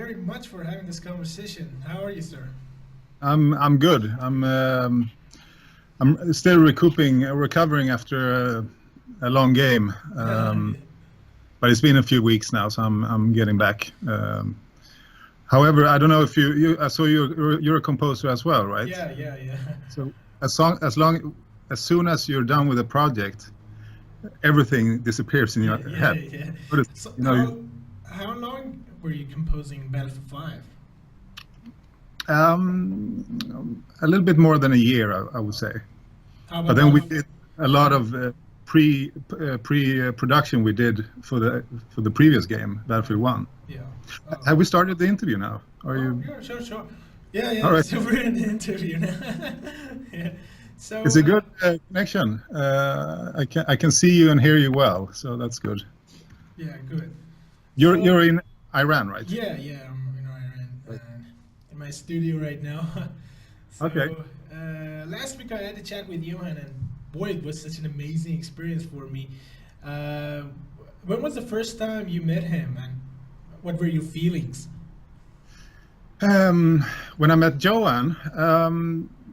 very much for having this conversation. How are you, sir? I'm good. I'm still recovering after a long game. But it's been a few weeks now, so I'm getting back. However, I don't know if I saw you're a composer as well, right? Yeah. So as soon as you're done with a project, everything disappears in your head. Yeah. But So you know, how long were you composing Battlefield 5? a little bit more than a year, I would say. How But about then we Battlefield? did a lot of pre-production we did for the previous game, Battlefield 1. Yeah. Have we started the interview now? Are Oh, you yeah, sure. Yeah, all right? so we're in the interview now. Yeah. It's So, a good connection. I can see you and hear you well, so that's good. yeah, good. You're So, in Iran, right? yeah, I'm in Iran, in my studio right now. Okay. So, last week I had a chat with Johan, and boy, it was such an amazing experience for me. Uh, when was the first time you met him, and what were your feelings? When I met Joanne,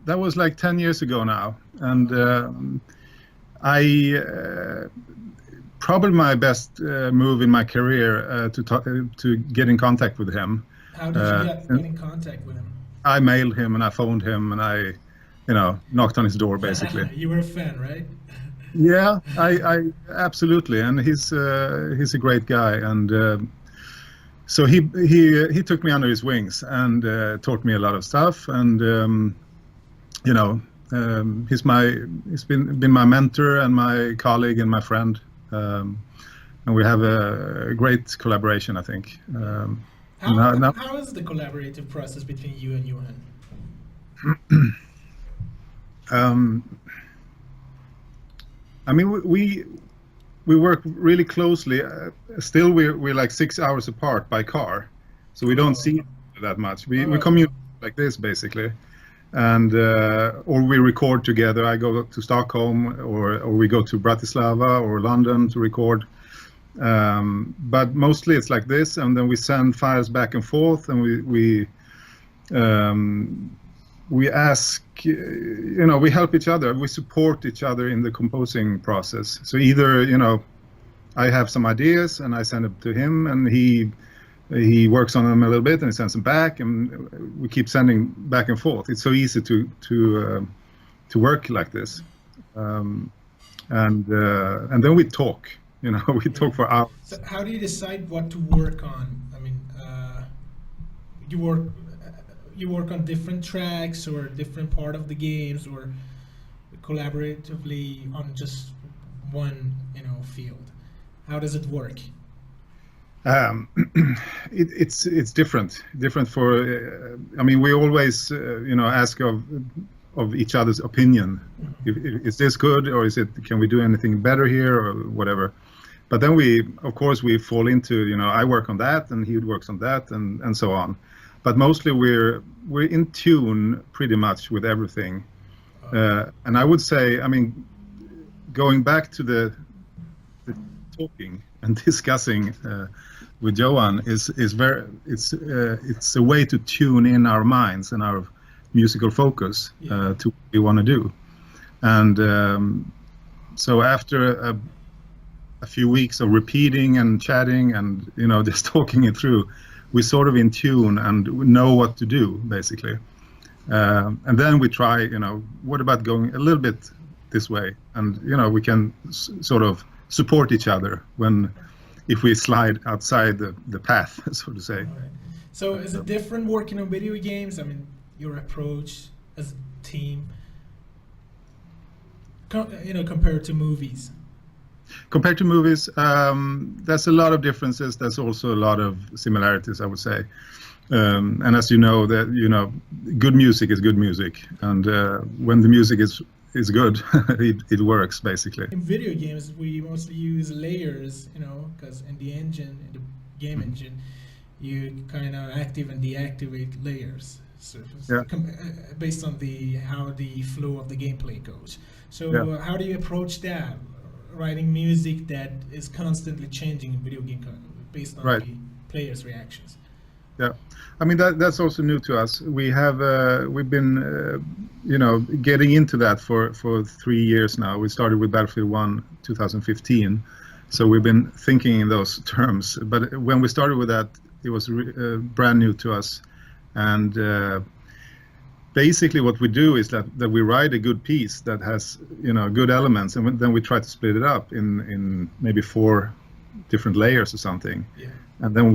that was like 10 years ago now, and I probably my best move in my career to get in contact with him. How did you get And in contact with him? I mailed him and I phoned him and I knocked on his door basically. You were a fan, right? Yeah, I absolutely, and he's a great guy, and so he took me under his wings and taught me a lot of stuff, and you know, he's been my mentor and my colleague and my friend, and we have a great collaboration, I think. How is the collaborative process between you and Johan? Um, I mean, we work really closely. Still, we're like 6 hours apart by car, so we don't see that much. We Oh, communicate like this basically, and or we record together. I go to Stockholm, or we go to Bratislava or London to record. But mostly it's like this, and then we send files back and forth, and we ask, we help each other, we support each other in the composing process. So either, I have some ideas and I send it to him, and he works on them a little bit and he sends them back, and we keep sending back and forth. It's so easy to work like this, and then we talk. We yeah. talk for hours. So how do you decide what to work on? I mean, you work you work on different tracks or different part of the games, or collaboratively on just one, field. How does it work? Um, it's different for. I mean, we always ask of each other's opinion. Is this good, or can we do anything better here, or whatever? But then of course we fall into, I work on that and he works on that, and so on. But mostly we're in tune pretty much with everything. And I would say, I mean, going back to the talking and discussing with Johan is very, it's a way to tune in our minds and our musical focus to what we want to do. And so after a few weeks of repeating and chatting and just talking it through, we're sort of in tune and know what to do basically. And then we try, what about going a little bit this way, and we can sort of support each other if we slide outside the path, so to say. All right. So is it different working on video games? I mean, your approach as a team, compared to movies. Compared to movies, there's a lot of differences. There's also a lot of similarities, I would say. And as you know, good music is good music, and when the music is good, it works basically. In video games, we mostly use layers, because in the game engine, you kind of active and deactivate layers. So Yeah. based on how the flow of the gameplay goes. So Yeah. how do you approach that? Writing music that is constantly changing in video game based on Right. the players' reactions. Yeah, I mean that's also new to us. We've been getting into that for 3 years now. We started with Battlefield 1 2015, so we've been thinking in those terms. But when we started with that, it was brand new to us, and basically what we do is that we write a good piece that has good elements, and then we try to split it up in maybe 4 different layers or something, Yeah. and then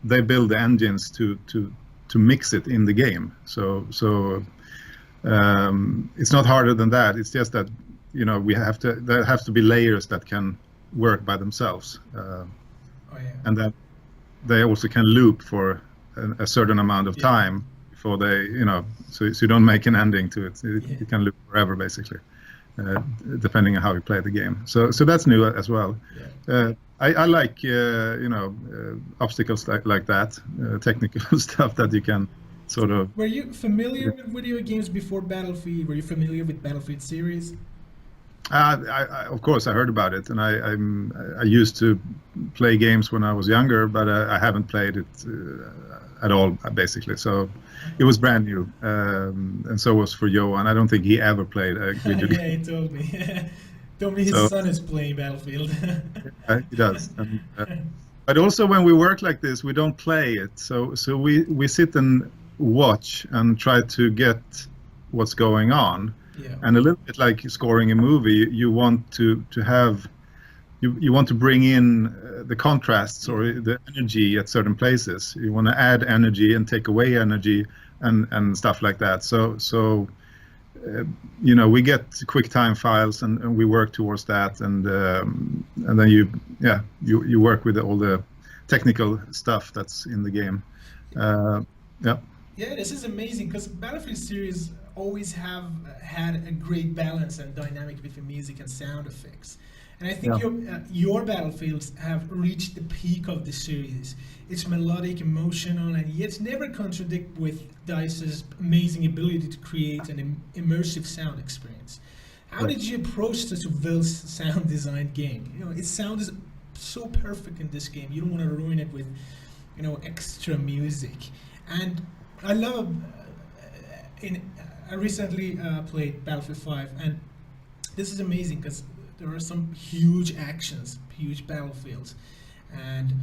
they build the engines to mix it in the game. So it's not harder than that. It's just that there have to be layers that can work by themselves, Oh yeah. and that they also can loop for a certain amount of Yeah. time before they so you don't make an ending to it. It can loop forever basically, depending on how you play the game. So that's new as well. Yeah. I like obstacles like that, technical stuff that you can sort of. Were you familiar with video games before Battlefield? Were you familiar with Battlefield series? Of course, I heard about it, and I used to play games when I was younger, but I haven't played it at all, basically. So it was brand new, and so was for Johan. I don't think he ever played a video game. Yeah, he told me. Told me his So- son is playing Battlefield. He does. But also when we work like this, we don't play it. So we sit and watch and try to get what's going on. Yeah. And a little bit like scoring a movie, you want to have, you want to bring in the contrasts or the energy at certain places. You want to add energy and take away energy and stuff like that. So we get QuickTime files and we work towards that, and then you work with all the technical stuff that's in the game. Yeah. Yeah, this is amazing because Battlefield series always have had a great balance and dynamic between music and sound effects. And I think your Battlefields have reached the peak of the series. It's melodic, emotional, and yet never contradict with DICE's amazing ability to create an immersive sound experience. How did you approach such a well sound designed game? Its sound is so perfect in this game. You don't want to ruin it with, extra music. And I love. I recently played Battlefield 5, and this is amazing because there are some huge actions, huge battlefields, and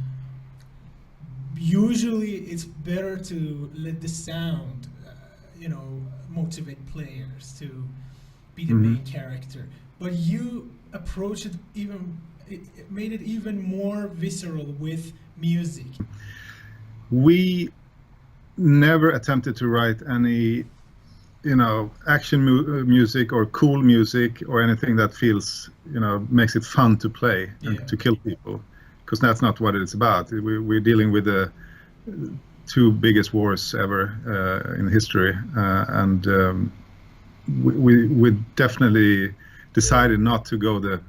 usually it's better to let the sound, motivate players to be the main character. But you approach it it made it even more visceral with music. We never attempted to write any action music or cool music or anything that feels makes it fun to play and to kill people, because that's not what it's about. We're dealing with the 2 biggest wars ever in history, and we definitely decided not to go that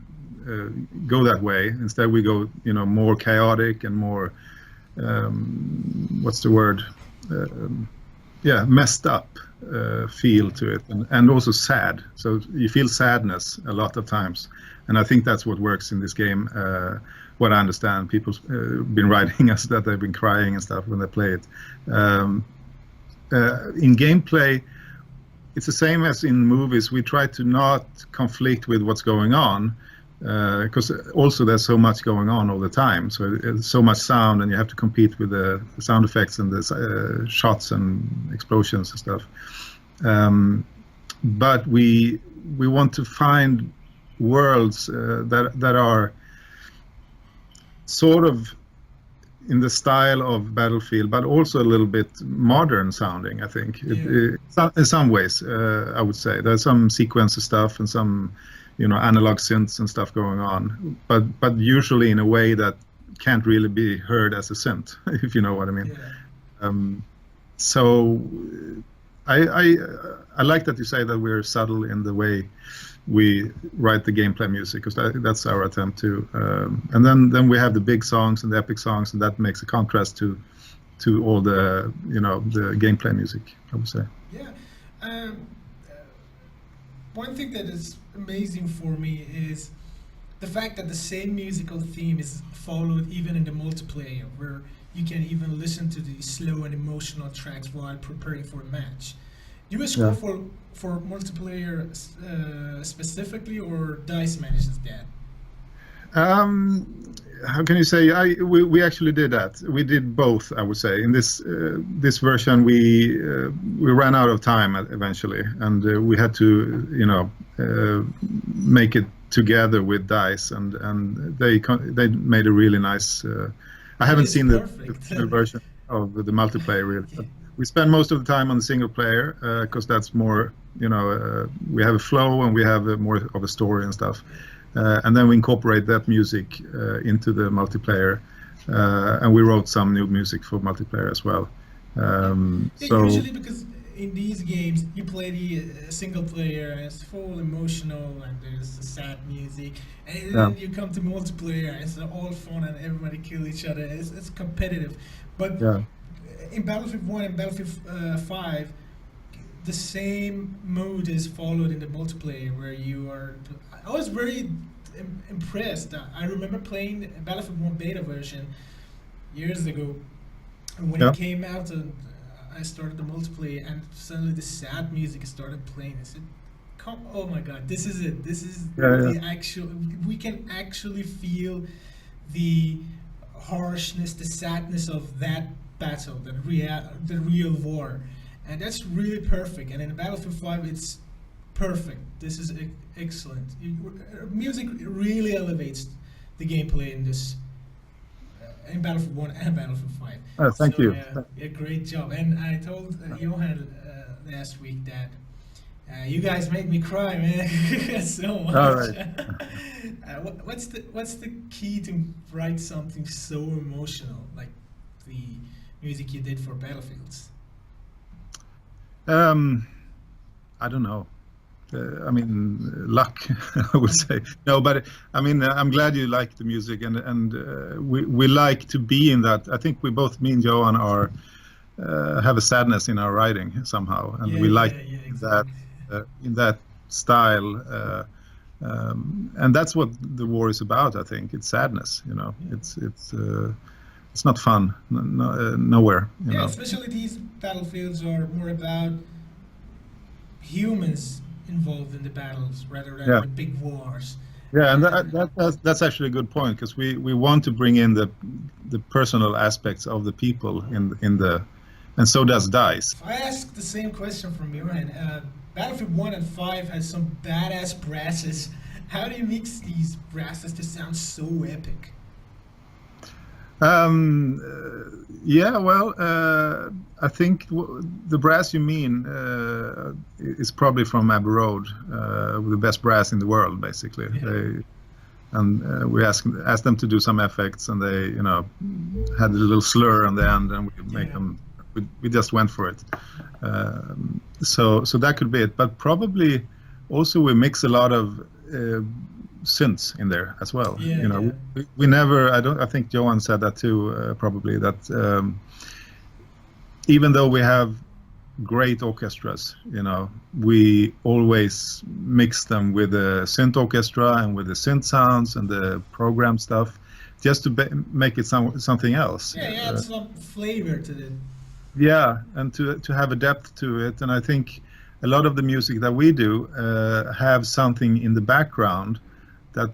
way. Instead we go more chaotic and more what's the word, messed up feel to it, and also sad. So you feel sadness a lot of times, and I think that's what works in this game. What I understand, people's been writing us that they've been crying and stuff when they play it. In gameplay, it's the same as in movies. We try to not conflict with what's going on, because also there's so much going on all the time. So it's so much sound, and you have to compete with the sound effects and the shots and explosions and stuff. But we want to find worlds that are sort of in the style of Battlefield, but also a little bit modern sounding, I think. In some ways, I would say. There's some sequencer stuff and some analog synths and stuff going on, but usually in a way that can't really be heard as a synth, if you know what I mean. So I like that you say that we're subtle in the way we write the gameplay music, because that's our attempt to. And then we have the big songs and the epic songs, and that makes a contrast to all the the gameplay music, I would say. Yeah. One thing that is amazing for me is the fact that the same musical theme is followed even in the multiplayer, where you can even listen to the slow and emotional tracks while preparing for a match. Do you Yeah. score for multiplayer specifically, or Dice manages that? Um, how can you say? We actually did that. We did both. I would say in this version we ran out of time eventually, and we had to make it together with Dice, and they made a really nice. I That haven't is seen the perfect. final version of the multiplayer really. But we spend most of the time on the single player because that's more we have a flow and we have more of a story and stuff. And then we incorporate that music into the multiplayer, and we wrote some new music for multiplayer as well. Yeah, So usually because in these games you play the single player and it's full emotional and there's the sad music, and yeah, then you come to multiplayer and it's all fun and everybody kill each other. It's competitive, but yeah, in Battlefield 1 and Battlefield 5, the same mode is followed in the multiplayer where you are. I was very impressed. I remember playing Battlefield 1 beta version years ago, and when yeah, it came out, and I started the multiplayer, and suddenly the sad music started playing. I said, "Come, oh my God, this is it! This is yeah, yeah, the actual. We can actually feel the harshness, the sadness of that battle, the real war, and that's really perfect. And in Battlefield 5, it's perfect. This is excellent. Music really elevates the gameplay in this in Battlefield 1 and Battlefield 5. Thank So you. yeah, great job. And I told Johan last week that you guys make me cry, man, so All much. right. What's the key to write something so emotional like the music you did for Battlefields? Um, I don't know. I mean, luck, I would say. No, but I mean, I'm glad you like the music, and we like to be in that. I think we both, me and Johan, are have a sadness in our writing somehow, and Yeah, we like yeah, that exactly. in that style. And that's what the war is about. I think it's sadness. Yeah. It's not fun. Nowhere. Yeah, especially these battlefields are more about humans involved in the battles rather than Yeah. the big wars. Yeah, and And that's actually a good point because we want to bring in the personal aspects of the people in the, and so does Dice. I asked the same question from your end. Battlefield 1 and 5 has some badass brasses. How do you mix these brasses to sound so epic? Yeah, well, I think the brass you mean is probably from Abbey Road, the best brass in the world, basically. Yeah. We asked them to do some effects, and they, had a little slur on the end, and we make Yeah. them. We just went for it. So that could be it, but probably also we mix a lot of synths in there as well. Yeah, yeah. We never. I think Johan said that too. Probably that even though we have great orchestras, we always mix them with the synth orchestra and with the synth sounds and the program stuff, just to make it something else. Yeah, add some flavor to it. Yeah, and to have a depth to it. And I think a lot of the music that we do have something in the background that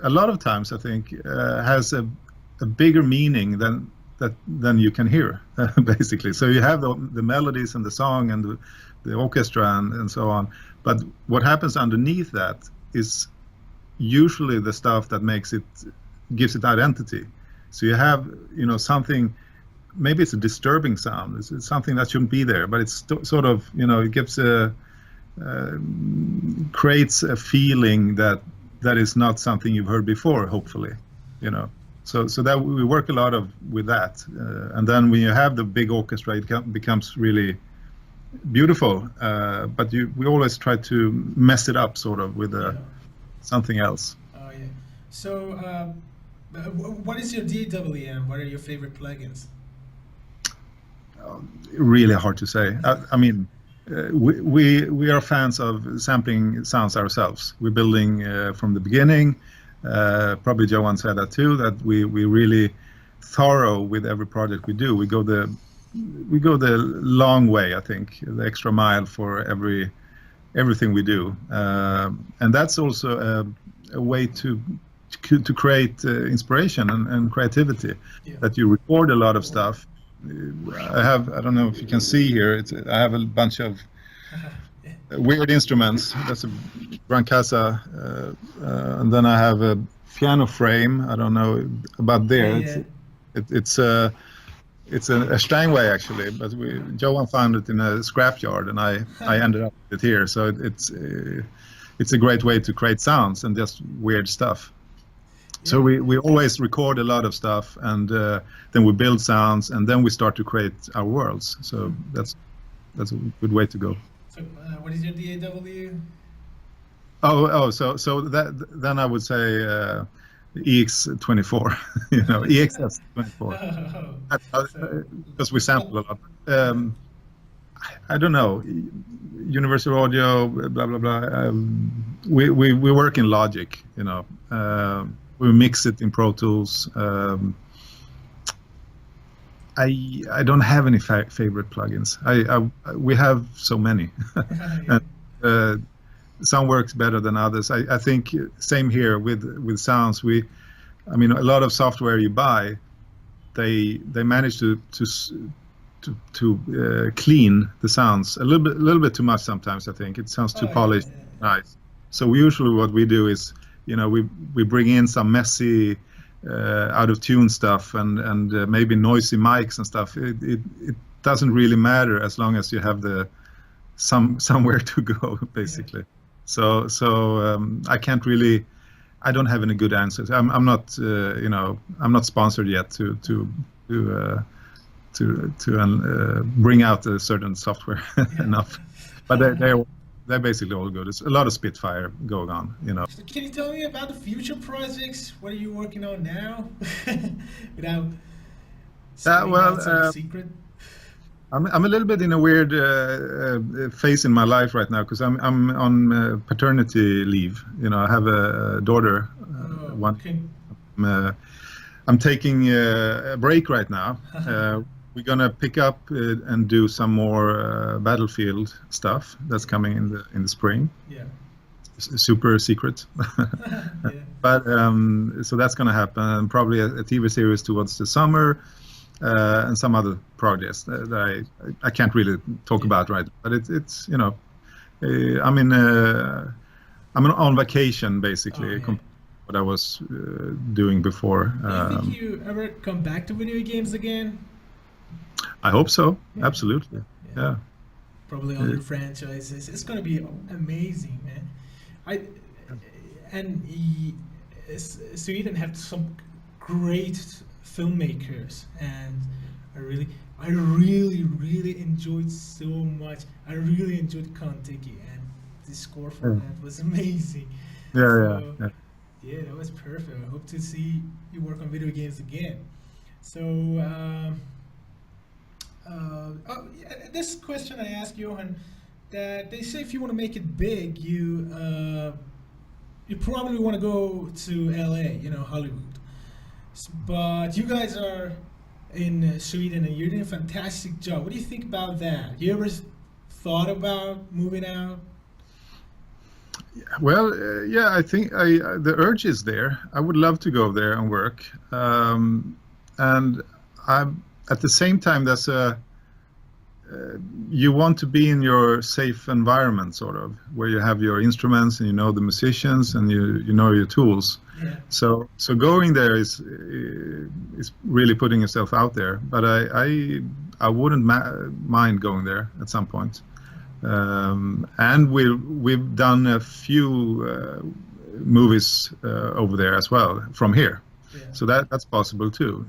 a lot of times I think has a bigger meaning than you can hear, basically. So you have the melodies and the song and the orchestra and so on, but what happens underneath that is usually the stuff that gives it identity. So you have something. Maybe it's a disturbing sound. It's something that shouldn't be there, but it's sort of it gives creates a feeling that is not something you've heard before. Hopefully, So that we work a lot with that, and then when you have the big orchestra, it becomes really beautiful. But we always try to mess it up sort of with something else. Oh yeah. So, what is your DWM? What are your favorite plugins? Really hard to say. I mean, we are fans of sampling sounds ourselves. We're building from the beginning. Probably Johan said that too. That we really thorough with every project we do. We go the long way, I think, the extra mile for everything we do, and that's also a way to create inspiration and creativity. Yeah. That you record a lot of stuff. I don't know if you can see here. I have a bunch of weird instruments. That's a Brancasa, and then I have a piano frame. I don't know about there. Yeah. It's a Steinway actually, but Johan found it in a scrapyard, and I ended up with it here. So it's a great way to create sounds and just weird stuff. So we always record a lot of stuff, and then we build sounds, and then we start to create our worlds. So that's a good way to go. So what is your DAW? So then I would say EX24, EXS24. Because we sample a lot. I don't know, Universal Audio, blah blah blah. We work in Logic, we mix it in Pro Tools. I don't have any favorite plugins. We have so many, and some works better than others. I think same here with sounds. A lot of software you buy, they manage to clean the sounds a little bit too much sometimes. I think it sounds too polished, nice. So usually what we do is, we bring in some messy, out of tune stuff and maybe noisy mics and stuff. It doesn't really matter as long as you have somewhere to go, basically. So I can't really. I don't have any good answers. I'm not I'm not sponsored yet to bring out a certain software enough, but they're basically all good. It's a lot of Spitfire going on, Can you tell me about the future projects? What are you working on now? Without secret. I'm a little bit in a weird phase in my life right now because I'm on paternity leave. I have a daughter. Okay. I'm taking a break right now. We're gonna pick up and do some more Battlefield stuff that's coming in the spring. Yeah. Super secret. Yeah. But so that's gonna happen. Probably a TV series towards the summer. And some other projects that I can't really talk about right, but it's I'm on vacation basically. Compared to what I was doing before. Do you think you ever come back to video games again? I hope so. Yeah. Absolutely. Yeah. Probably other franchises. It's gonna be amazing, man. Sweden have some great filmmakers, and I really enjoyed so much. I really enjoyed Kontiki, and the score for that was amazing. Yeah, that was perfect. I hope to see you work on video games again. So this question I asked Johan, that they say if you want to make it big, you probably want to go to LA, Hollywood. But you guys are in Sweden and you're doing a fantastic job. What do you think about that? You ever thought about moving out? Well, I think the urge is there. I would love to go there and work. And I'm at the same time, you want to be in your safe environment, sort of, where you have your instruments and the musicians and you know your tools. Yeah. So going there is really putting yourself out there. But I wouldn't mind going there at some point. And we've done a few movies over there as well from here. Yeah. So that's possible too.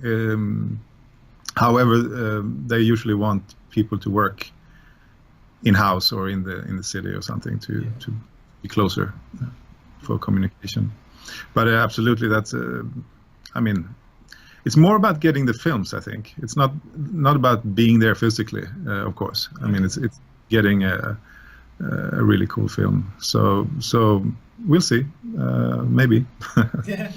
However, they usually want people to work in-house or in the city or something to be closer for communication. But absolutely, that's it's more about getting the films. I think it's not about being there physically, of course. It's getting a really cool film. So we'll see, maybe. Yeah,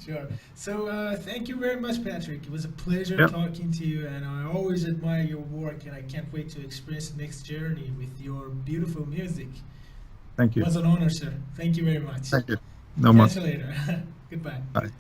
Sure. So thank you very much, Patrik. It was a pleasure Yep. talking to you, and I always admire your work, and I can't wait to experience the next journey with your beautiful music. Thank It you. was an honor, sir. Thank you very much. Thank you. No more. Catch you later. Goodbye. Bye.